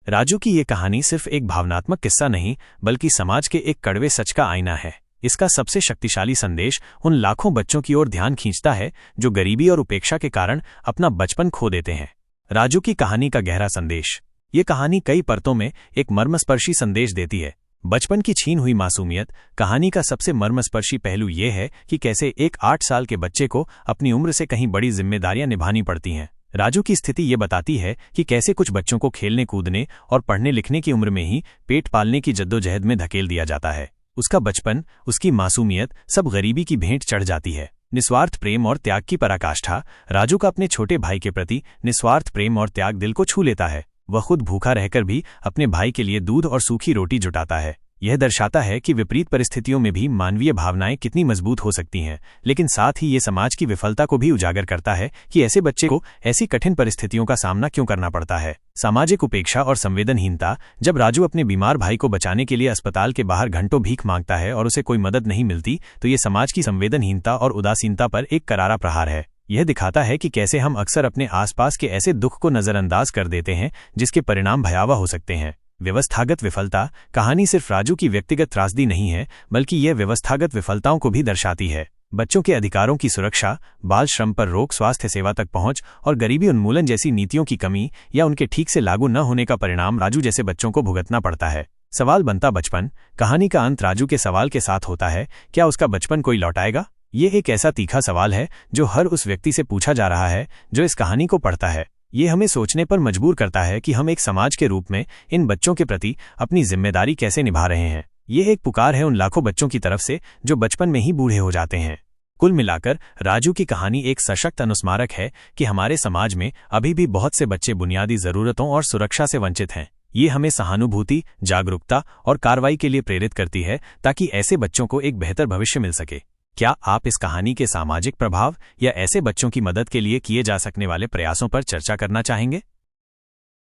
राजू की ये कहानी सिर्फ एक भावनात्मक किस्सा नहीं बल्कि समाज के एक कड़वे सच का आईना है। इसका सबसे शक्तिशाली संदेश उन लाखों बच्चों की ओर ध्यान खींचता है जो गरीबी और उपेक्षा के कारण अपना बचपन खो देते हैं। राजू की कहानी का गहरा संदेश। ये कहानी कई परतों में एक मर्मस्पर्शी संदेश देती है। बचपन की छीन हुई मासूमियत। कहानी का सबसे मर्मस्पर्शी पहलू ये है कि कैसे एक 8 साल के बच्चे को अपनी उम्र से कहीं बड़ी जिम्मेदारियां निभानी पड़ती हैं। राजू की स्थिति ये बताती है कि कैसे कुछ बच्चों को खेलने कूदने और पढ़ने लिखने की उम्र में ही पेट पालने की जद्दोजहद में धकेल दिया जाता है। उसका बचपन, उसकी मासूमियत सब गरीबी की भेंट चढ़ जाती है। निस्वार्थ प्रेम और त्याग की पराकाष्ठा। राजू का अपने छोटे भाई के प्रति निस्वार्थ प्रेम और त्याग दिल को छू लेता है। वह खुद भूखा रहकर भी अपने भाई के लिए दूध और सूखी रोटी जुटाता है। यह दर्शाता है कि विपरीत परिस्थितियों में भी मानवीय भावनाएं कितनी मजबूत हो सकती हैं। लेकिन साथ ही ये समाज की विफलता को भी उजागर करता है कि ऐसे बच्चे को ऐसी कठिन परिस्थितियों का सामना क्यों करना पड़ता है। सामाजिक उपेक्षा और संवेदनहीनता। जब राजू अपने बीमार भाई को बचाने के लिए अस्पताल के बाहर घंटों भीख मांगता है और उसे कोई मदद नहीं मिलती, तो ये समाज की संवेदनहीनता और उदासीनता पर एक करारा प्रहार है। यह दिखाता है कि कैसे हम अक्सर अपने आसपास के ऐसे दुख को नजरअंदाज कर देते हैं जिसके परिणाम भयावह हो सकते हैं। व्यवस्थागत विफलता। कहानी सिर्फ राजू की व्यक्तिगत त्रासदी नहीं है बल्कि यह व्यवस्थागत विफलताओं को भी दर्शाती है। बच्चों के अधिकारों की सुरक्षा, बाल श्रम पर रोक, स्वास्थ्य सेवा तक पहुंच और गरीबी उन्मूलन जैसी नीतियों की कमी या उनके ठीक से लागू न होने का परिणाम राजू जैसे बच्चों को भुगतना पड़ता है। सवाल बनता बचपन। कहानी का अंत राजू के सवाल के साथ होता है, क्या उसका बचपन कोई लौटाएगा? ये एक ऐसा तीखा सवाल है जो हर उस व्यक्ति से पूछा जा रहा है जो इस कहानी को पढ़ता है। ये हमें सोचने पर मजबूर करता है कि हम एक समाज के रूप में इन बच्चों के प्रति अपनी जिम्मेदारी कैसे निभा रहे हैं। ये एक पुकार है उन लाखों बच्चों की तरफ से जो बचपन में ही बूढ़े हो जाते हैं। कुल मिलाकर राजू की कहानी एक सशक्त अनुस्मारक है कि हमारे समाज में अभी भी बहुत से बच्चे बुनियादी जरूरतों और सुरक्षा से वंचित हैं। ये हमें सहानुभूति, जागरूकता और कार्रवाई के लिए प्रेरित करती है ताकि ऐसे बच्चों को एक बेहतर भविष्य मिल सके। क्या आप इस कहानी के सामाजिक प्रभाव या ऐसे बच्चों की मदद के लिए किए जा सकने वाले प्रयासों पर चर्चा करना चाहेंगे?